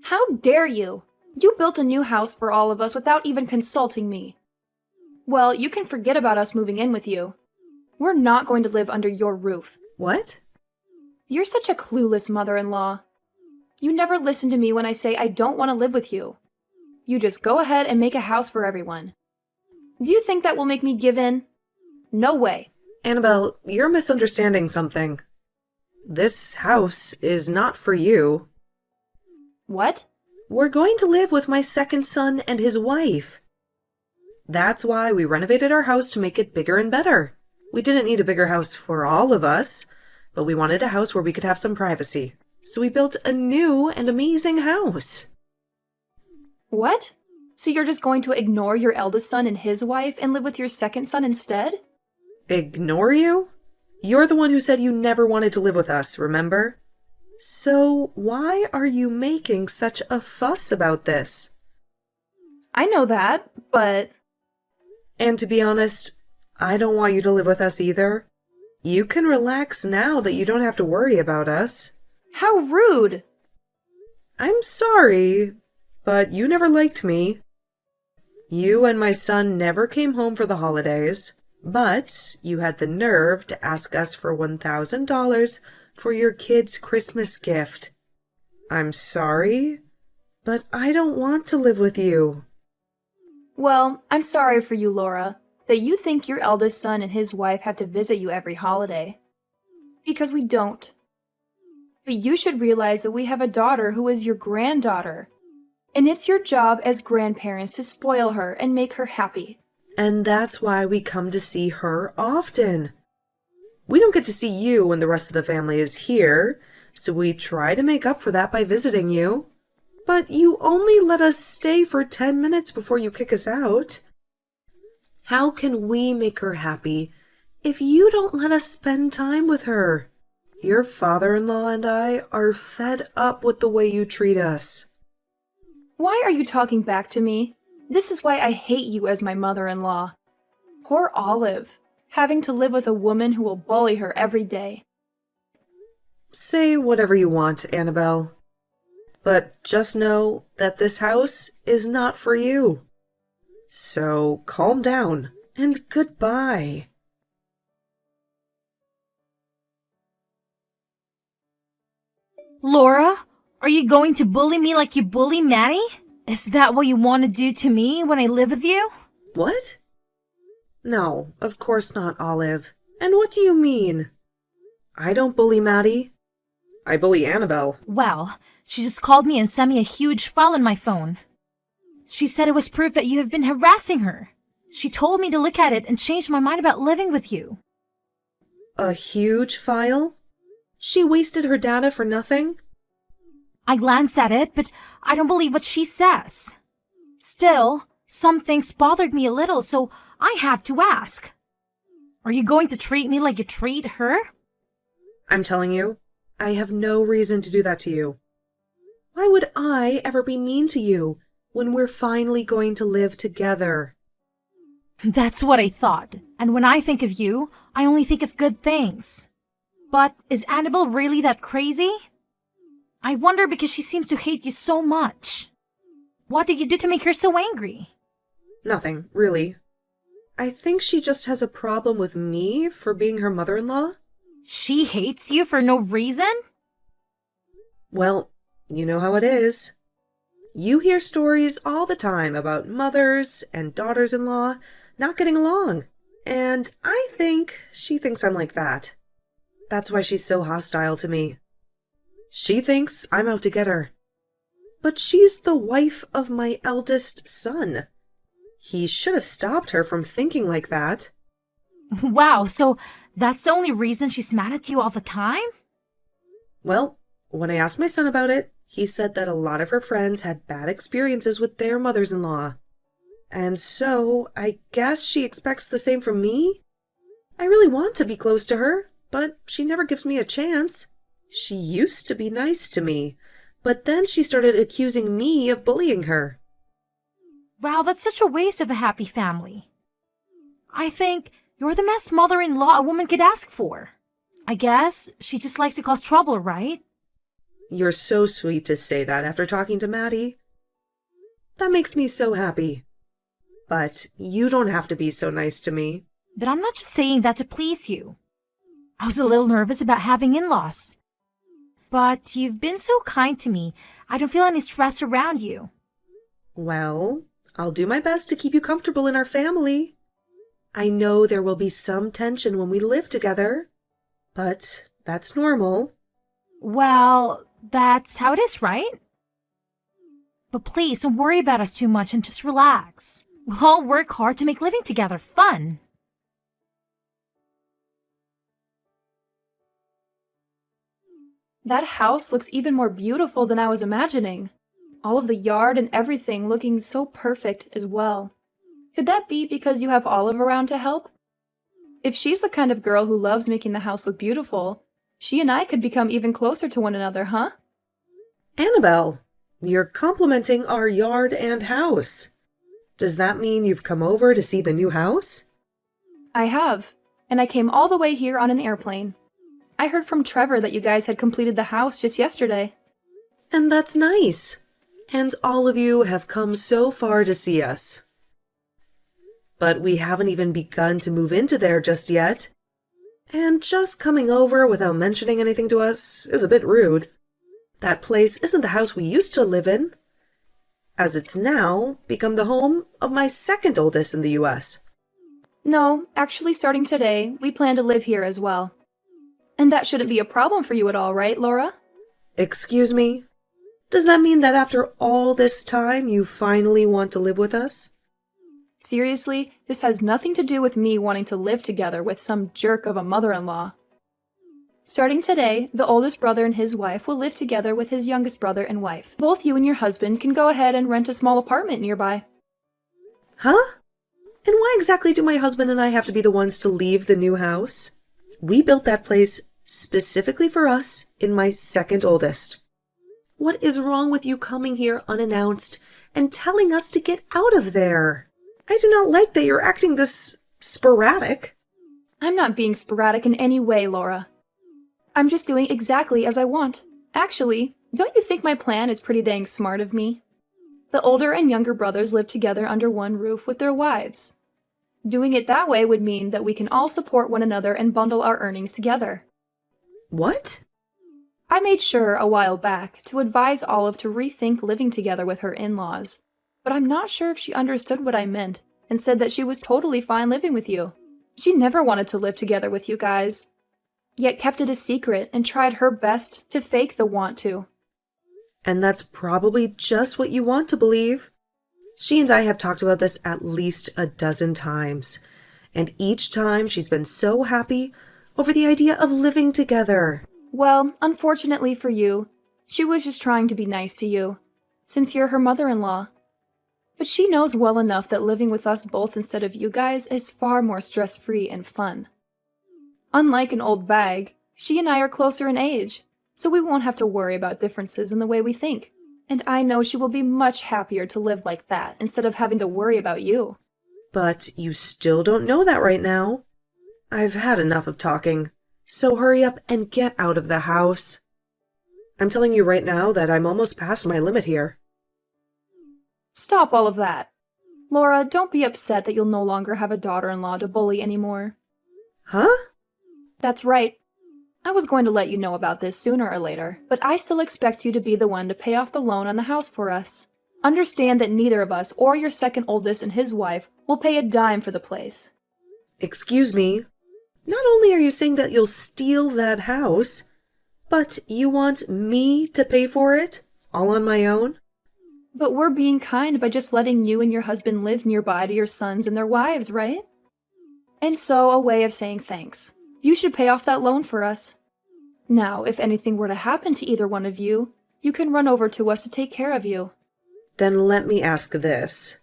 How dare you? You built a new house for all of us without even consulting me. Well, you can forget about us moving in with you. We're not going to live under your roof. What? You're such a clueless mother-in-law. You never listen to me when I say I don't want to live with you. You just go ahead and make a house for everyone. Do you think that will make me give in? No way. Annabelle, you're misunderstanding something. This house is not for you. What? We're going to live with my second son and his wife. That's why we renovated our house to make it bigger and better. We didn't need a bigger house for all of us, but we wanted a house where we could have some privacy. So we built a new and amazing house. What? So you're just going to ignore your eldest son and his wife and live with your second son instead? Ignore you? You're the one who said you never wanted to live with us, remember? So why are you making such a fuss about this? I know that, but... And to be honest, I don't want you to live with us either. You can relax now that you don't have to worry about us. How rude! I'm sorry, but you never liked me. You and my son never came home for the holidays, but you had the nerve to ask us for $1,000 for your kid's Christmas gift. I'm sorry, but I don't want to live with you. Well, I'm sorry for you, Laura, that you think your eldest son and his wife have to visit you every holiday. Because we don't. But you should realize that we have a daughter who is your granddaughter. And it's your job as grandparents to spoil her and make her happy. And that's why we come to see her often. We don't get to see you when the rest of the family is here, so we try to make up for that by visiting you. But you only let us stay for 10 minutes before you kick us out. How can we make her happy if you don't let us spend time with her? Your father-in-law and I are fed up with the way you treat us. Why are you talking back to me? This is why I hate you as my mother-in-law. Poor Olive, having to live with a woman who will bully her every day. Say whatever you want, Annabelle. But just know that this house is not for you. So calm down and goodbye. Laura, are you going to bully me like you bully Maddie? Is that what you want to do to me when I live with you? What? No, of course not, Olive. And what do you mean? I don't bully Maddie. I bully Annabelle. Well, she just called me and sent me a huge file on my phone. She said it was proof that you have been harassing her. She told me to look at it and change my mind about living with you. A huge file? She wasted her data for nothing? I glanced at it, but I don't believe what she says. Still, some things bothered me a little, so I have to ask. Are you going to treat me like you treat her? I'm telling you, I have no reason to do that to you. Why would I ever be mean to you when we're finally going to live together? That's what I thought, and when I think of you, I only think of good things. But is Annabelle really that crazy? I wonder because she seems to hate you so much. What did you do to make her so angry? Nothing, really. I think she just has a problem with me for being her mother-in-law. She hates you for no reason? Well, you know how it is. You hear stories all the time about mothers and daughters-in-law not getting along, and I think she thinks I'm like that. That's why she's so hostile to me. She thinks I'm out to get her. But she's the wife of my eldest son. He should have stopped her from thinking like that. Wow, so that's the only reason she's mad at you all the time? Well, when I asked my son about it, he said that a lot of her friends had bad experiences with their mothers-in-law. And so, I guess she expects the same from me? I really want to be close to her, but she never gives me a chance. She used to be nice to me, but then she started accusing me of bullying her. Wow, that's such a waste of a happy family. I think you're the best mother-in-law a woman could ask for. I guess she just likes to cause trouble, right? You're so sweet to say that after talking to Maddie. That makes me so happy. But you don't have to be so nice to me. But I'm not just saying that to please you. I was a little nervous about having in-laws. But you've been so kind to me, I don't feel any stress around you. Well, I'll do my best to keep you comfortable in our family. I know there will be some tension when we live together, but that's normal. Well, that's how it is, right? But please, don't worry about us too much and just relax. We'll all work hard to make living together fun. That house looks even more beautiful than I was imagining. All of the yard and everything looking so perfect as well. Could that be because you have Olive around to help? If she's the kind of girl who loves making the house look beautiful, she and I could become even closer to one another, huh? Annabelle, you're complimenting our yard and house. Does that mean you've come over to see the new house? I have, and I came all the way here on an airplane. I heard from Trevor that you guys had completed the house just yesterday. And that's nice. And all of you have come so far to see us. But we haven't even begun to move into there just yet. And just coming over without mentioning anything to us is a bit rude. That place isn't the house we used to live in, as it's now become the home of my second oldest in the US. No, actually starting today, we plan to live here as well. And that shouldn't be a problem for you at all, right, Laura? Excuse me? Does that mean that after all this time you finally want to live with us? Seriously, this has nothing to do with me wanting to live together with some jerk of a mother-in-law. Starting today, the oldest brother and his wife will live together with his youngest brother and wife. Both you and your husband can go ahead and rent a small apartment nearby. Huh? And why exactly do my husband and I have to be the ones to leave the new house? We built that place specifically for us and my second oldest. What is wrong with you coming here unannounced and telling us to get out of there? I do not like that you're acting this sporadic. I'm not being sporadic in any way, Laura. I'm just doing exactly as I want. Actually, don't you think my plan is pretty dang smart of me? The older and younger brothers live together under one roof with their wives. Doing it that way would mean that we can all support one another and bundle our earnings together. What? I made sure a while back to advise Olive to rethink living together with her in-laws, but I'm not sure if she understood what I meant and said that she was totally fine living with you. She never wanted to live together with you guys, yet kept it a secret and tried her best to fake the want to. And that's probably just what you want to believe. She and I have talked about this at least a dozen times, and each time she's been so happy over the idea of living together. Well, unfortunately for you, she was just trying to be nice to you, since you're her mother-in-law. But she knows well enough that living with us both instead of you guys is far more stress-free and fun. Unlike an old bag, she and I are closer in age, so we won't have to worry about differences in the way we think. And I know she will be much happier to live like that instead of having to worry about you. But you still don't know that right now. I've had enough of talking, so hurry up and get out of the house. I'm telling you right now that I'm almost past my limit here. Stop all of that. Laura, don't be upset that you'll no longer have a daughter-in-law to bully anymore. Huh? That's right. I was going to let you know about this sooner or later, but I still expect you to be the one to pay off the loan on the house for us. Understand that neither of us or your second oldest and his wife will pay a dime for the place. Excuse me. Not only are you saying that you'll steal that house, but you want me to pay for it, all on my own? But we're being kind by just letting you and your husband live nearby to your sons and their wives, right? And so, a way of saying thanks. You should pay off that loan for us. Now, if anything were to happen to either one of you, you can run over to us to take care of you. Then let me ask this.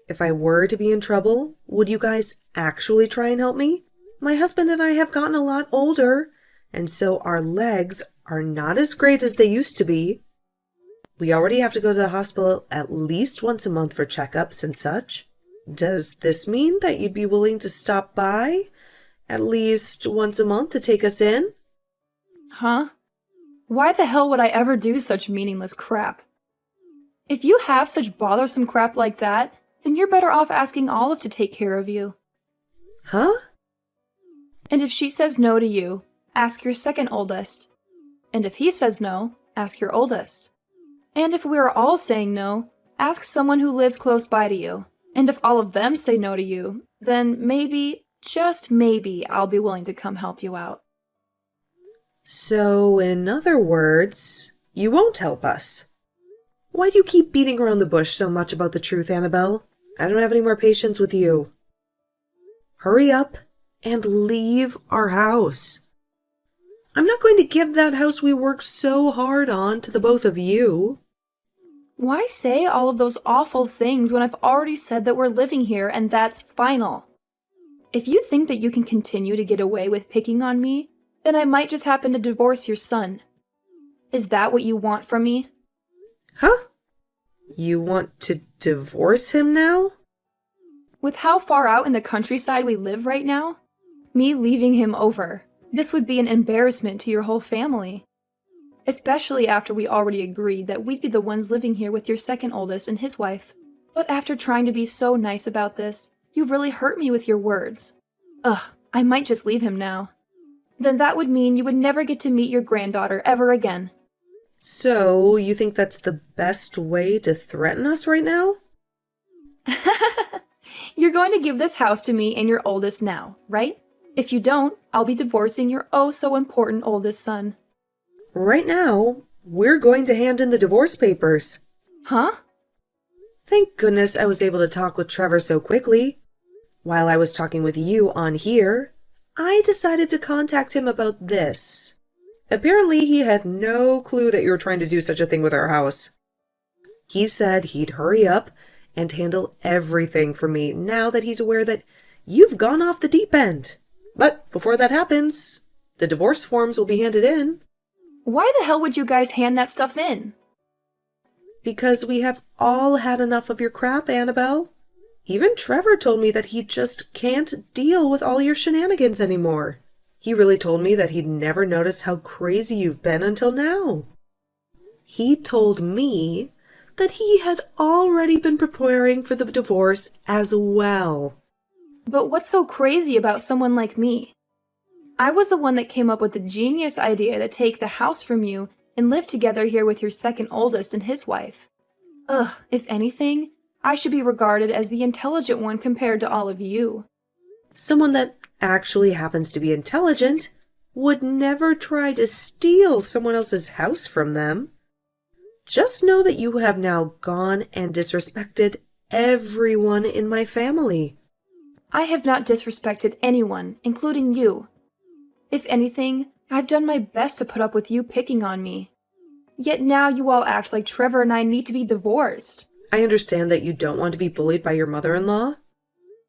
If I were to be in trouble, would you guys actually try and help me? My husband and I have gotten a lot older, and so our legs are not as great as they used to be. We already have to go to the hospital at least once a month for checkups and such. Does this mean that you'd be willing to stop by at least once a month to take us in? Huh? Why the hell would I ever do such meaningless crap? If you have such bothersome crap like that, then you're better off asking Olive to take care of you. Huh? And if she says no to you, ask your second oldest. And if he says no, ask your oldest. And if we are all saying no, ask someone who lives close by to you. And if all of them say no to you, then maybe, just maybe, I'll be willing to come help you out. So, in other words, you won't help us. Why do you keep beating around the bush so much about the truth, Annabelle? I don't have any more patience with you. Hurry up and leave our house. I'm not going to give that house we worked so hard on to the both of you. Why say all of those awful things when I've already said that we're living here and that's final? If you think that you can continue to get away with picking on me, then I might just happen to divorce your son. Is that what you want from me? Huh? You want to divorce him now? With how far out in the countryside we live right now, me leaving him over, this would be an embarrassment to your whole family. Especially after we already agreed that we'd be the ones living here with your second oldest and his wife. But after trying to be so nice about this, you've really hurt me with your words. Ugh, I might just leave him now. Then that would mean you would never get to meet your granddaughter ever again. So, you think that's the best way to threaten us right now? You're going to give this house to me and your oldest now, right? If you don't, I'll be divorcing your oh-so-important oldest son. Right now, we're going to hand in the divorce papers. Huh? Thank goodness I was able to talk with Trevor so quickly. While I was talking with you on here, I decided to contact him about this. Apparently, he had no clue that you were trying to do such a thing with our house. He said he'd hurry up and handle everything for me now that he's aware that you've gone off the deep end. But before that happens, the divorce forms will be handed in. Why the hell would you guys hand that stuff in? Because we have all had enough of your crap, Annabelle. Even Trevor told me that he just can't deal with all your shenanigans anymore. He really told me that he'd never noticed how crazy you've been until now. He told me that he had already been preparing for the divorce as well. But what's so crazy about someone like me? I was the one that came up with the genius idea to take the house from you and live together here with your second oldest and his wife. Ugh, if anything, I should be regarded as the intelligent one compared to all of you. Someone that actually happens to be intelligent would never try to steal someone else's house from them. Just know that you have now gone and disrespected everyone in my family. I have not disrespected anyone, including you. If anything, I've done my best to put up with you picking on me. Yet now you all act like Trevor and I need to be divorced. I understand that you don't want to be bullied by your mother-in-law.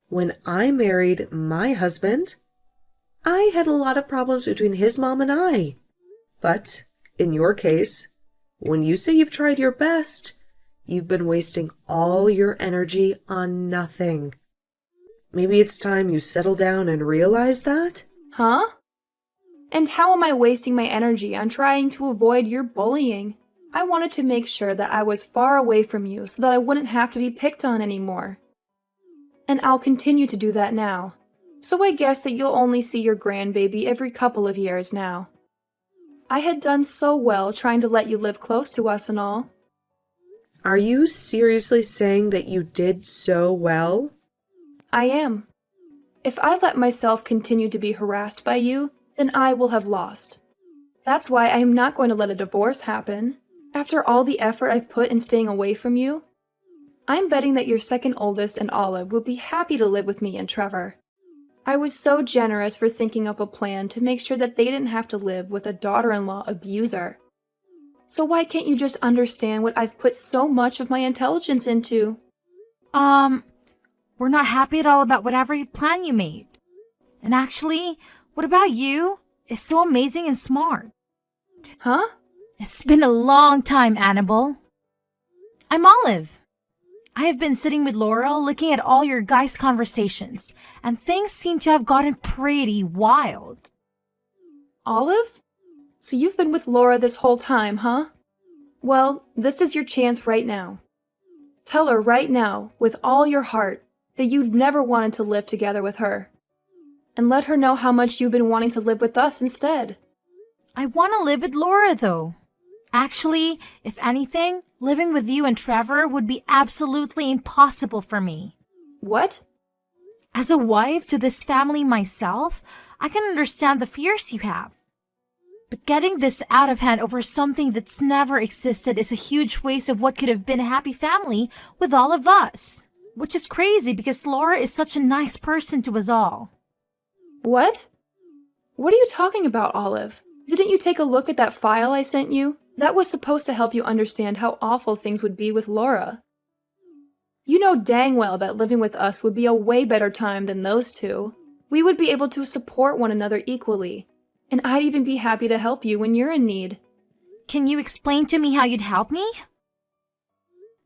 When I married my husband, I had a lot of problems between his mom and I. But, in your case, when you say you've tried your best, you've been wasting all your energy on nothing. Maybe it's time you settle down and realize that? Huh? And how am I wasting my energy on trying to avoid your bullying? I wanted to make sure that I was far away from you so that I wouldn't have to be picked on anymore. And I'll continue to do that now. So I guess that you'll only see your grandbaby every couple of years now. I had done so well trying to let you live close to us and all. Are you seriously saying that you did so well? I am. If I let myself continue to be harassed by you, then I will have lost. That's why I am not going to let a divorce happen. After all the effort I've put in staying away from you, I'm betting that your second oldest and Olive would be happy to live with me and Trevor. I was so generous for thinking up a plan to make sure that they didn't have to live with a daughter-in-law abuser. So why can't you just understand what I've put so much of my intelligence into? We're not happy at all about whatever plan you made. And actually, what about you? It's so amazing and smart. Huh? It's been a long time, Annabelle. I'm Olive. I have been sitting with Laurel looking at all your guys' conversations, and things seem to have gotten pretty wild. Olive? So you've been with Laura this whole time, huh? Well, this is your chance right now. Tell her right now, with all your heart, that you've never wanted to live together with her. And let her know how much you've been wanting to live with us instead. I want to live with Laura, though. Actually, if anything, living with you and Trevor would be absolutely impossible for me. What? As a wife to this family myself, I can understand the fears you have. But getting this out of hand over something that's never existed is a huge waste of what could have been a happy family with all of us. Which is crazy because Laura is such a nice person to us all. What? What are you talking about, Olive? Didn't you take a look at that file I sent you? That was supposed to help you understand how awful things would be with Laura. You know dang well that living with us would be a way better time than those two. We would be able to support one another equally. And I'd even be happy to help you when you're in need. Can you explain to me how you'd help me?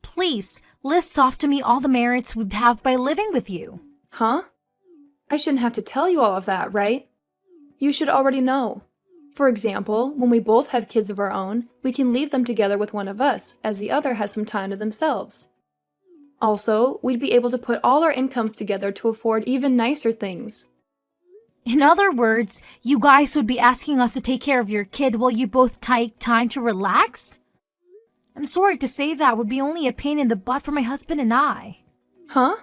Please, list off to me all the merits we'd have by living with you. Huh? I shouldn't have to tell you all of that, right? You should already know. For example, when we both have kids of our own, we can leave them together with one of us, as the other has some time to themselves. Also, we'd be able to put all our incomes together to afford even nicer things. In other words, you guys would be asking us to take care of your kid while you both take time to relax? I'm sorry to say that would be only a pain in the butt for my husband and I. Huh?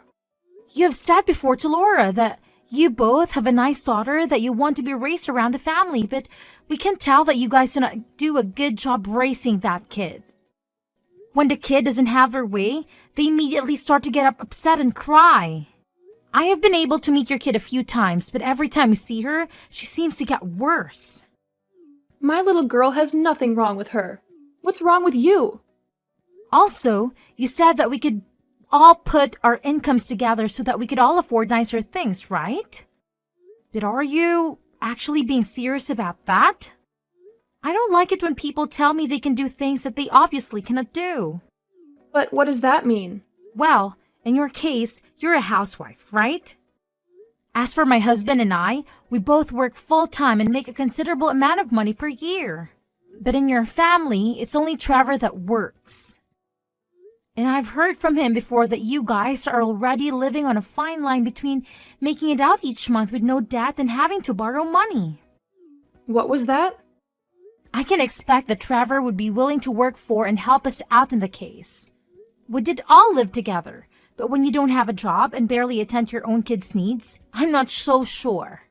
You have said before to Laura that you both have a nice daughter that you want to be raised around the family, but we can tell that you guys do not do a good job raising that kid. When the kid doesn't have their way, they immediately start to get upset and cry. I have been able to meet your kid a few times, but every time we see her, she seems to get worse. My little girl has nothing wrong with her. What's wrong with you? Also, you said that we could all put our incomes together so that we could all afford nicer things, right? But are you actually being serious about that? I don't like it when people tell me they can do things that they obviously cannot do. But what does that mean? Well, in your case, you're a housewife, right? As for my husband and I, we both work full-time and make a considerable amount of money per year. But in your family, it's only Trevor that works. And I've heard from him before that you guys are already living on a fine line between making it out each month with no debt and having to borrow money. What was that? I can expect that Trevor would be willing to work for and help us out in the case. We did all live together, but when you don't have a job and barely attend to your own kids' needs, I'm not so sure.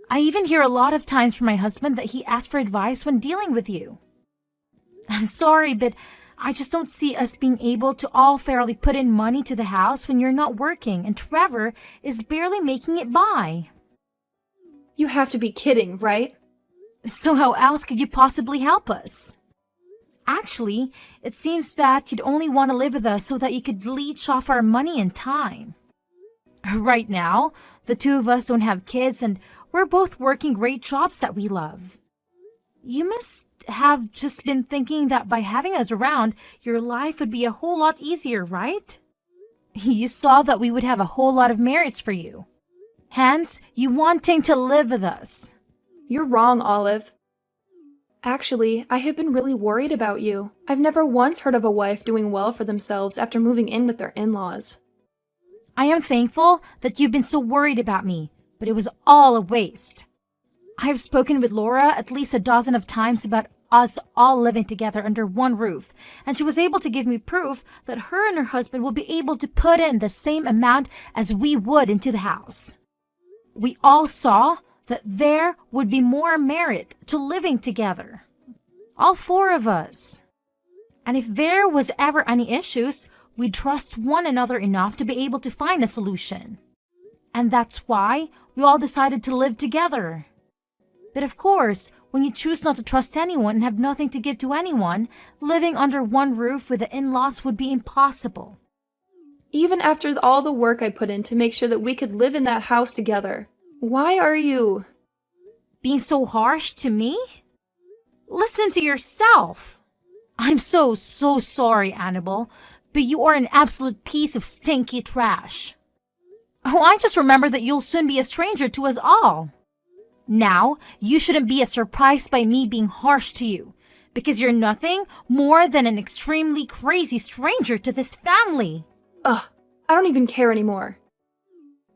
I even hear a lot of times from my husband that he asks for advice when dealing with you. I'm sorry, but I just don't see us being able to all fairly put in money to the house when you're not working and Trevor is barely making it by. You have to be kidding, right? So how else could you possibly help us? Actually, it seems that you'd only want to live with us so that you could leech off our money and time. Right now, the two of us don't have kids and we're both working great jobs that we love. You must have just been thinking that by having us around, your life would be a whole lot easier, right? You saw that we would have a whole lot of merits for you. Hence, you wanting to live with us. You're wrong, Olive. Actually, I have been really worried about you. I've never once heard of a wife doing well for themselves after moving in with their in-laws. I am thankful that you've been so worried about me, but it was all a waste. I have spoken with Laura at least a dozen of times about us all living together under one roof, and she was able to give me proof that her and her husband will be able to put in the same amount as we would into the house. We all saw that there would be more merit to living together. All four of us. And if there was ever any issues, we'd trust one another enough to be able to find a solution. And that's why we all decided to live together. But of course, when you choose not to trust anyone and have nothing to give to anyone, living under one roof with the in-laws would be impossible. Even after all the work I put in to make sure that we could live in that house together. Why are you being so harsh to me? Listen to yourself. I'm so sorry, Annabelle, but you are an absolute piece of stinky trash. Oh, I just remembered that you'll soon be a stranger to us all. Now, you shouldn't be as surprised by me being harsh to you, because you're nothing more than an extremely crazy stranger to this family. Ugh, I don't even care anymore.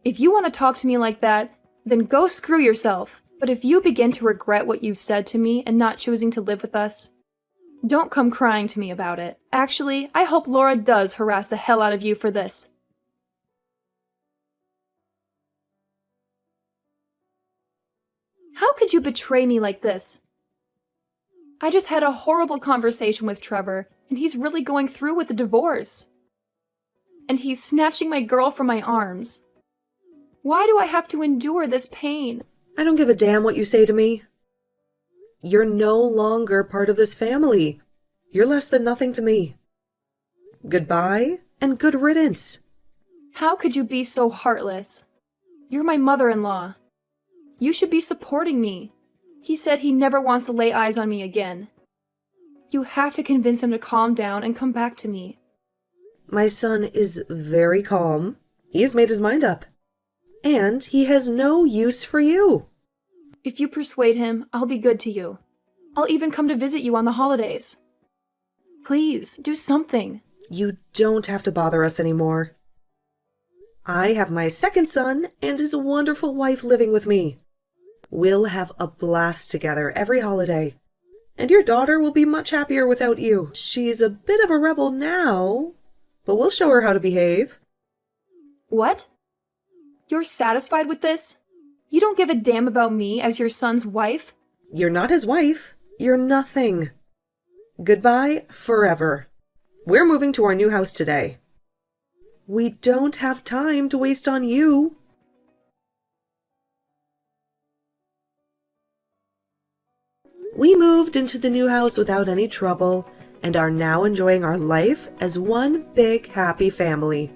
If you want to talk to me like that, then go screw yourself. But if you begin to regret what you've said to me and not choosing to live with us, don't come crying to me about it. Actually, I hope Laura does harass the hell out of you for this. How could you betray me like this? I just had a horrible conversation with Trevor, and he's really going through with the divorce. And he's snatching my girl from my arms. Why do I have to endure this pain? I don't give a damn what you say to me. You're no longer part of this family. You're less than nothing to me. Goodbye and good riddance. How could you be so heartless? You're my mother-in-law. You should be supporting me. He said he never wants to lay eyes on me again. You have to convince him to calm down and come back to me. My son is very calm. He has made his mind up. And he has no use for you. If you persuade him, I'll be good to you. I'll even come to visit you on the holidays. Please, do something. You don't have to bother us anymore. I have my second son and his wonderful wife living with me. We'll have a blast together every holiday. And your daughter will be much happier without you. She's a bit of a rebel now, but we'll show her how to behave. What? You're satisfied with this? You don't give a damn about me as your son's wife? You're not his wife. You're nothing. Goodbye forever. We're moving to our new house today. We don't have time to waste on you. We moved into the new house without any trouble and are now enjoying our life as one big happy family.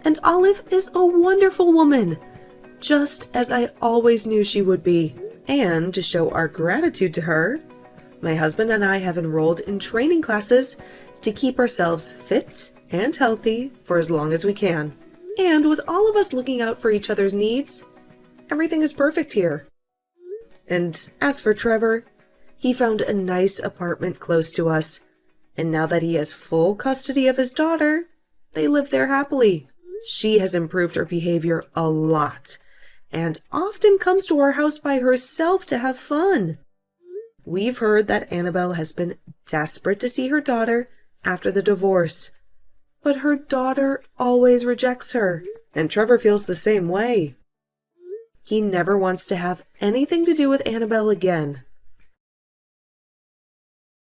And Olive is a wonderful woman, just as I always knew she would be. And to show our gratitude to her, my husband and I have enrolled in training classes to keep ourselves fit and healthy for as long as we can. And with all of us looking out for each other's needs, everything is perfect here. And as for Trevor, he found a nice apartment close to us, and now that he has full custody of his daughter, they live there happily. She has improved her behavior a lot, and often comes to our house by herself to have fun. We've heard that Annabelle has been desperate to see her daughter after the divorce, but her daughter always rejects her, and Trevor feels the same way. He never wants to have anything to do with Annabelle again,